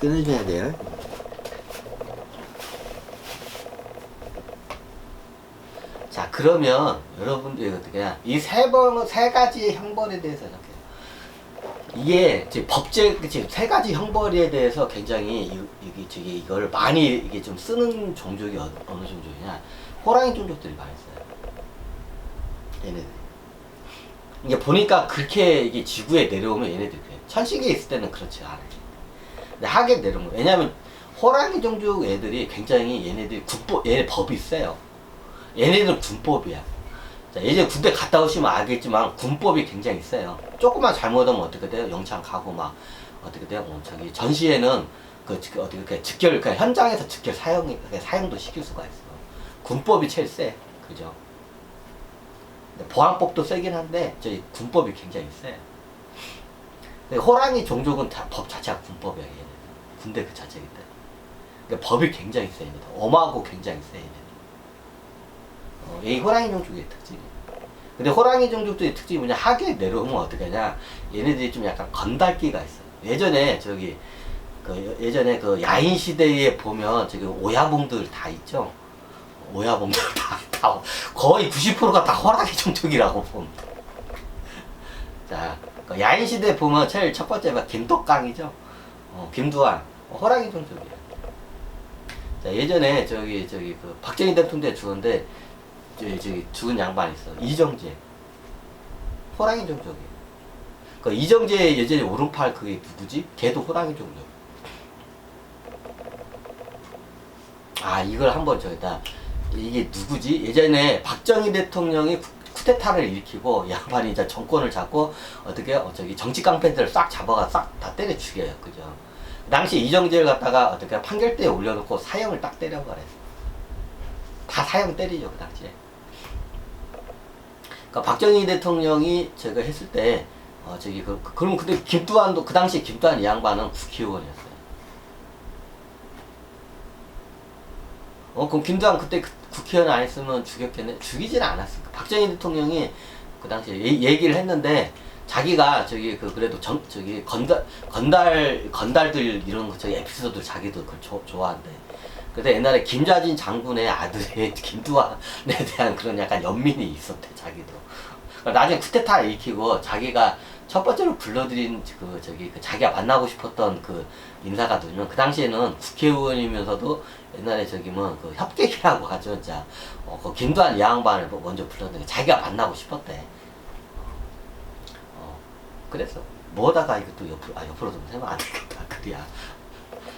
끊어줘야 돼요. 자, 그러면 여러분들이 어떻게 해야 이 세 가지 형벌에 대해서 이렇게 이게 이제 지금 세 가지 형벌에 대해서 굉장히 이걸 많이 이게 좀 쓰는 종족이 어느 종족이냐? 호랑이 종족들이 많이 써요. 얘네들. 이게 보니까 그렇게 이게 지구에 내려오면 얘네들이 그래. 천식에 있을 때는 그렇지 않아요. 근데 하게 내려오면 왜냐면 호랑이 종족 애들이 굉장히 얘네 법이 세요. 얘네들은 군법이야. 자, 예전에 군대 갔다 오시면 알겠지만 군법이 굉장히 세요. 조금만 잘못하면 어떻게 돼요? 영창 가고 막 어떻게 돼요? 저기 전시에는 어떻게 즉결 현장에서 즉결 사형도 시킬 수가 있어. 군법이 제일 세, 그죠? 보안법도 세긴 한데 저희 군법이 굉장히 세. 호랑이 종족은 다 법 자체가 군법이야. 얘네들. 군대 그 자체이기 때문에. 그러니까 법이 굉장히 세. 얘네들. 엄하고 굉장히 세. 얘네들. 이 호랑이 종족의 특징이. 근데 호랑이 종족들의 특징이 뭐냐? 하계에 내려오면 어떻게 하냐? 얘네들이 좀 약간 건달기가 있어요. 예전에 예전에 그 야인 시대에 보면 저기 오야봉들 다 있죠? 오야봉들 다 거의 90%가 다 호랑이 종족이라고 보면 돼. 자, 그 야인 시대에 보면 제일 첫 번째가 김덕강이죠? 김두한. 호랑이 종족이야. 자, 예전에 그 박정희 대통령 죽었는데 저기 죽은 양반 있어. 이정재. 호랑이 종족이에요. 그 이정재 예전에 오른팔 그게 누구지? 걔도 호랑이 종족. 아, 이걸 한번 저기다. 이게 누구지? 예전에 박정희 대통령이 쿠데타를 일으키고 양반이 이제 정권을 잡고 어떻게 저기 정치 깡패들을 싹 잡아가 싹 다 때려 죽여요. 그죠? 그 당시 이정재를 갖다가 어떻게 판결대에 올려놓고 사형을 딱 때려버렸어. 다 사형 때리죠, 그 당시에. 그러니까 박정희 대통령이 제가 했을 때 그럼 근데 김두한도 그 당시 김두한 이 양반은 국회의원이었어요. 그럼 김두한 그때 국회의원 안 했으면 죽였겠네? 죽이진 않았어. 박정희 대통령이 그 당시에 얘기를 했는데 자기가 그래도 건달들 이런 거 에피소드 자기도 그걸 좋아한대. 그래서 옛날에 김좌진 장군의 아들이 김두한에 대한 그런 약간 연민이 있었대, 자기도. 나중에 쿠데타 일으키고 자기가 첫 번째로 불러들인 자기가 만나고 싶었던 그 인사가 누구냐면 그 당시에는 국회의원이면서도 옛날에 그 협객이라고 하죠, 진짜. 그 김두한 양반을 먼저 불렀는데 자기가 만나고 싶었대. 그래서 뭐다가 이것도 옆으로 좀 세면 안 되겠다, 그래야.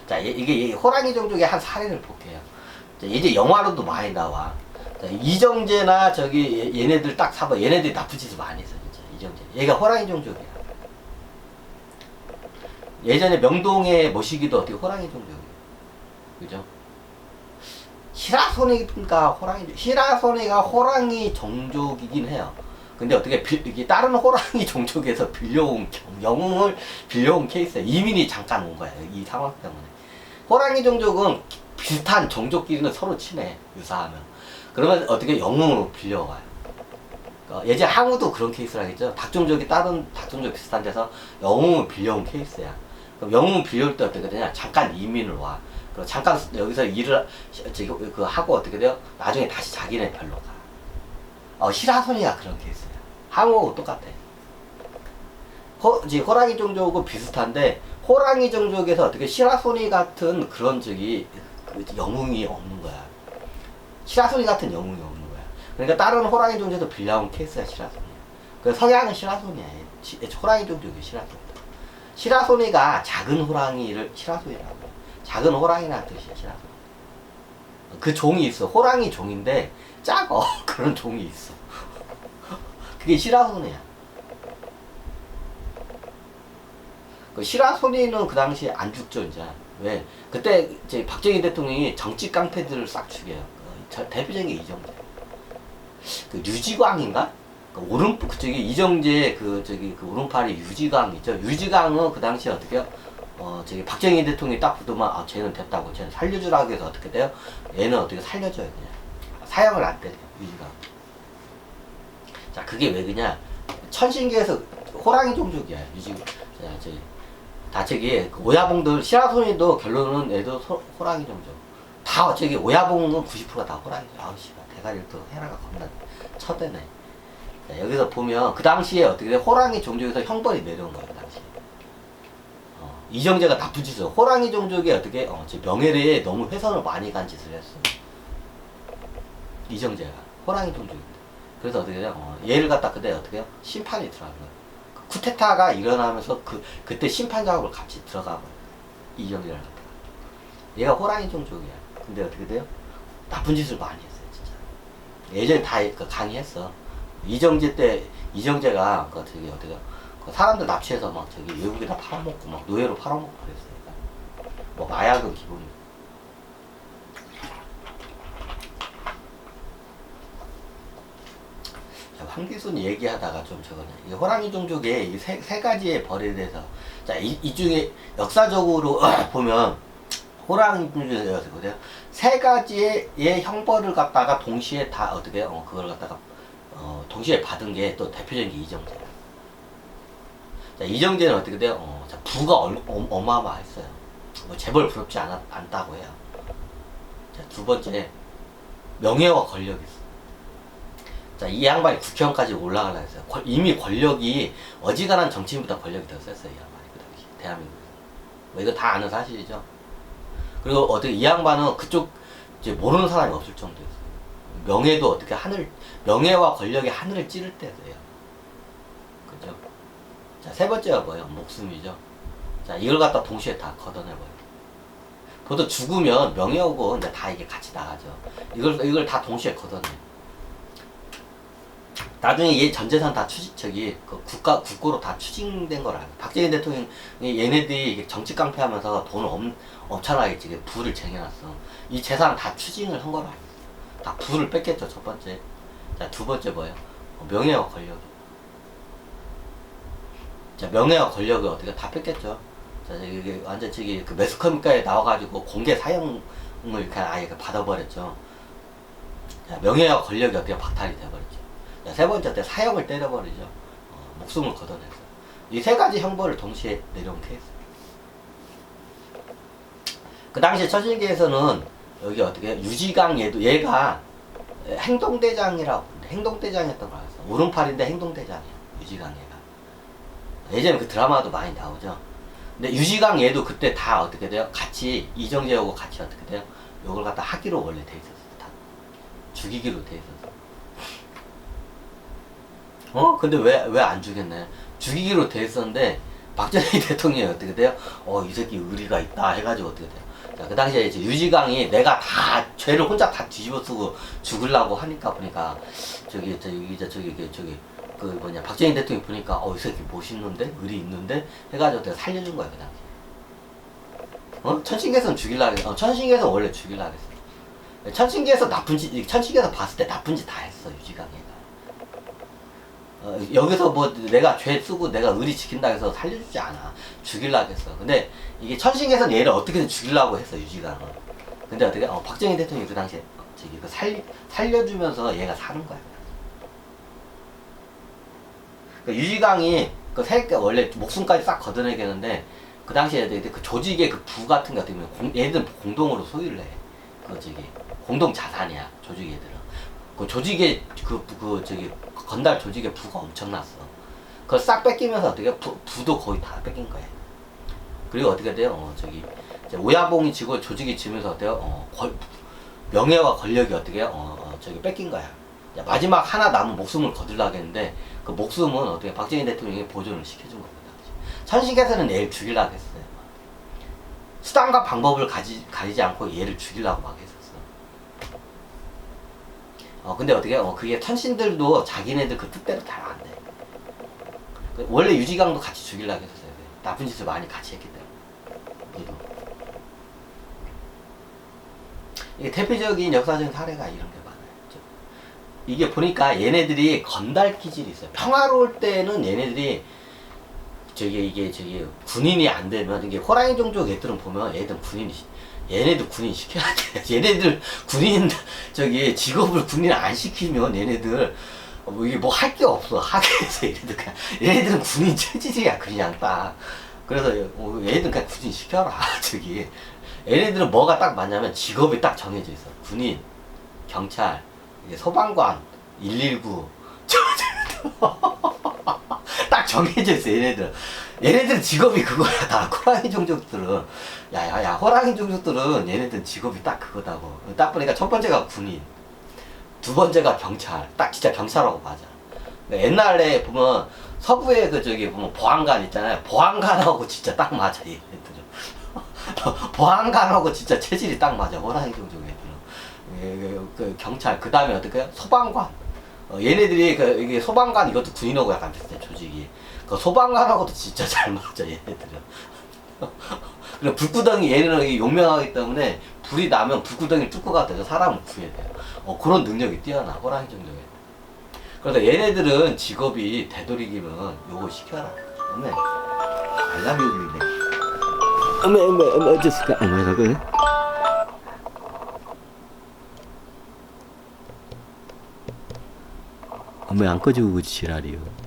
자, 이게 호랑이 종족의 한 사례를 볼게요. 자, 이제 영화로도 많이 나와. 자, 이정재나 얘네들 딱 사봐. 얘네들이 나쁜 짓을 많이 했어, 진짜. 이정재. 얘가 호랑이 종족이야. 예전에 명동의 모시기도 어떻게 호랑이 종족이에요. 그죠? 시라소니가 호랑이 종족이긴 해요. 근데 어떻게 이게 다른 호랑이 종족에서 영웅을 빌려온 케이스야. 이민이 잠깐 온 거야, 이 상황 때문에. 호랑이 종족은 비슷한 종족끼리는 서로 친해, 유사하면. 그러면 어떻게 영웅으로 빌려와요. 그러니까 예전 항우도 그런 케이스라겠죠. 닭종족이 다른 닭종족 비슷한 데서 영웅을 빌려온 케이스야. 그럼 영웅을 빌려올 때 어떻게 되냐? 잠깐 이민을 와. 그리고 잠깐 여기서 일을 하고 어떻게 돼요? 나중에 다시 자기네 별로 가. 시라소니가 그런 케이스야. 항우하고 똑같아. 호랑이 종족은 비슷한데 호랑이 종족에서 어떻게 시라소니 같은 그런 영웅이 없는 거야. 시라소니 같은 영웅이 없는 거야. 그러니까 다른 호랑이 종족도 빌려온 케이스야, 시라소니야. 그 성향은 시라소니야. 호랑이 종족이 시라소니야. 시라소니가 작은 호랑이를 시라소니라고 해. 작은 호랑이라는 뜻이야, 시라소니. 그 종이 있어. 호랑이 종인데 작어. 그런 종이 있어. 그게 시라소니야. 그 시라소니는 그 당시에 안 죽죠, 이제. 왜? 그때 박정희 대통령이 정치 깡패들을 싹 죽여요. 대표적인 게 이정재. 그 류지광인가? 이정재 오른팔이 유지광 있죠. 유지광은 그 당시에 어떻게 해요? 박정희 대통령이 딱 붙으면 쟤는 됐다고. 쟤는 살려주라고 해서 어떻게 돼요? 얘는 어떻게 살려줘요, 그냥. 사형을 안 때려요, 유지광. 자, 그게 왜 그냐? 천신계에서 호랑이 종족이야, 유지광. 다 저기 그 오야봉들 시라소니도 결론은 애도 호랑이 종족. 다 저기 오야봉은 90%가 다 호랑이죠. 아우 씨발 대가리를 또 헤라가 겁나 쳐대네. 자, 여기서 보면 그 당시에 어떻게 돼? 호랑이 종족에서 형벌이 내려온 거예요. 그 당시에. 이정재가 나쁜 짓을 호랑이 종족이 어떻게 저 명예를 너무 훼손을 많이 간 짓을 했어. 이정재가 호랑이 종족인데. 그래서 어떻게 돼요? 얘를 갖다 그때 어떻게 해요? 심판이 들어간 거예요. 쿠데타가 일어나면서 그때 심판 작업을 같이 들어가 버려요. 이정재를 갖다가. 얘가 호랑이 종족이야. 근데 어떻게 돼요? 나쁜 짓을 많이 했어요, 진짜. 예전에 다 강의했어. 이정재가 저기 어떻게 사람들 납치해서 막 저기 외국에다 팔아먹고 막 노예로 팔아먹고 그랬어요. 뭐 마약은 기본이고. 황기순 얘기하다가 좀 저거냐. 이 호랑이 종족의 이 세 가지의 벌에 대해서. 자, 이 중에 역사적으로 보면 호랑이 종족에서 보세요. 세 가지의 형벌을 갖다가 동시에 다 어떻게, 그걸 갖다가, 동시에 받은 게 또 대표적인 게 이정재야. 자, 이정재는 어떻게 돼요? 자, 부가 어마어마했어요. 뭐 재벌 부럽지 않다고 해요. 자, 두 번째, 명예와 권력이 있어. 자, 이 양반이 국회의원까지 올라가려 했어요. 이미 권력이 어지간한 정치인보다 권력이 더 셌어요, 이 양반이 그 당시 대한민국에서. 뭐 이거 다 아는 사실이죠. 그리고 어떻게 이 양반은 그쪽 이제 모르는 사람이 없을 정도였어요. 명예도 어떻게 명예와 권력이 하늘을 찌를 때였어요. 그죠? 자, 세 번째가 뭐예요? 목숨이죠. 자, 이걸 갖다 동시에 다 걷어내버려요. 보통 죽으면 명예하고 이제 다 이게 같이 나가죠. 이걸 다 동시에 걷어내요. 나중에 얘 전 재산 다 국고로 다 추징된 걸 알아요. 박정희 대통령이 얘네들이 정치 깡패하면서 돈을 엄청나게 부를 쟁여놨어. 이 재산 다 추징을 한 거로 알고 있어. 다 부를 뺏겼죠, 첫 번째. 자, 두 번째 뭐예요? 명예와 권력. 자, 명예와 권력을 어떻게 다 뺏겼죠. 자, 이게 완전 그 매스컴가에 나와가지고 공개 사형을 그냥 아예 받아버렸죠. 자, 명예와 권력이 어떻게 박탈이 돼버렸죠. 자, 세 번째 때 사형을 때려버리죠. 목숨을 걷어냈어요. 이 세 가지 형벌을 동시에 내려온 케이스. 그 당시에 천신계에서는 여기 어떻게 유지강 얘가 행동대장이라고 행동대장이었던 걸 알았어. 오른팔인데 행동대장이야. 유지강 얘가. 예전에 그 드라마도 많이 나오죠. 근데 유지강 얘도 그때 다 어떻게 돼요? 같이 이정재하고 같이 어떻게 돼요? 요걸 갖다 하기로 원래 돼 있었어. 다 죽이기로 돼 있었어. 근데 왜 안 죽였네? 죽이기로 돼 있었는데 박정희 대통령이 어떻게 돼요? 이 새끼 의리가 있다 해가지고 어떻게 돼요? 자, 그 당시에 이제 유지강이 내가 다 죄를 혼자 다 뒤집어 쓰고 죽으려고 하니까 보니까 박정희 대통령이 보니까 이 새끼 멋있는데 의리 있는데 해가지고 내가 살려준 거야 그 당시에. 천신계에서는 죽이려고 했어. 천신계에서는 원래 죽이려고 했어. 천신계에서 천신계에서 봤을 때 나쁜 짓 다 했어 유지강이. 여기서 뭐 내가 죄 쓰고 내가 의리 지킨다 해서 살려주지 않아. 죽이려고 했어. 근데 이게 천신계에서는 얘를 어떻게든 죽이려고 했어 유지강은. 근데 어떻게 박정희 대통령이 그 당시에 살려주면서 얘가 사는 거야. 유지강이 원래 목숨까지 싹 걷어내겠는데 그 당시에 그 조직의 그 부 같은 거 같으면 얘들은 공동으로 소유를 해. 공동 자산이야 조직 얘들은. 그 조직의 건달 조직의 부가 엄청났어. 그걸 싹 뺏기면서 어떻게 부도 거의 다 뺏긴 거야. 그리고 어떻게 돼요? 이제 오야봉이 지고 조직이 지면서 어때요? 명예와 권력이 어떻게 뺏긴 거야. 마지막 하나 남은 목숨을 거둘라고 했는데 그 목숨은 어떻게 박정희 대통령이 보존을 시켜준 겁니다. 천신계에서는 얘를 죽이려고 했어요. 수단과 방법을 가리지 않고 얘를 죽이려고 막 했었어. 근데 어떻게 그게 천신들도 자기네들 그 뜻대로 다 안 돼. 원래 유지강도 같이 죽이려고 했었어요. 나쁜 짓을 많이 같이 했기 때문에. 이게 대표적인 역사적인 사례가 이런 게 많아요. 이게 보니까 얘네들이 건달 기질이 있어요. 평화로울 때는 얘네들이 군인이 안 되면 이게 호랑이 종족 애들은 보면 얘네들 군인 시켜야 돼. 얘네들 직업을 군인 안 시키면 얘네들 이게 뭐 할 게 없어. 하계에서 얘네들은 군인 체질이야 그냥 딱. 그래서 얘네들 그냥 군인 시켜라. 저기 얘네들은 뭐가 딱 맞냐면 직업이 딱 정해져 있어. 군인, 경찰, 이게 소방관, 119. 딱 정해져 있어. 얘네들은 직업이 그거야. 다 호랑이 종족들은. 야야야, 호랑이 종족들은 얘네들 직업이 딱 그거다고. 딱 보니까 첫 번째가 군인, 두 번째가 경찰. 딱 진짜 경찰하고 맞아. 그러니까 옛날에 보면 서부에 그 저기 보면 보안관 있잖아요. 보안관하고 진짜 딱 맞아. 얘네들은. 보안관하고 진짜 체질이 딱 맞아. 호랑이 종족 애들은. 그 경찰, 그 다음에 어떻게 소방관. 얘네들이 이게 소방관 이것도 군인하고 약간 비슷해 조직이. 그 소방관하고도 진짜 잘 맞아 얘네들은. 그리고 불구덩이 얘네는 용맹하기 때문에 불이 나면 불구덩이 뚫고 가서 사람을 구해야 돼요. 그런 능력이 뛰어나 호랑이 종족에. 그래서 얘네들은 직업이 되도록이면 요거 시켜라. 어메 알람이 울리네. 어메 어쩌을까. 어메 어메 안 꺼지고 지랄이요.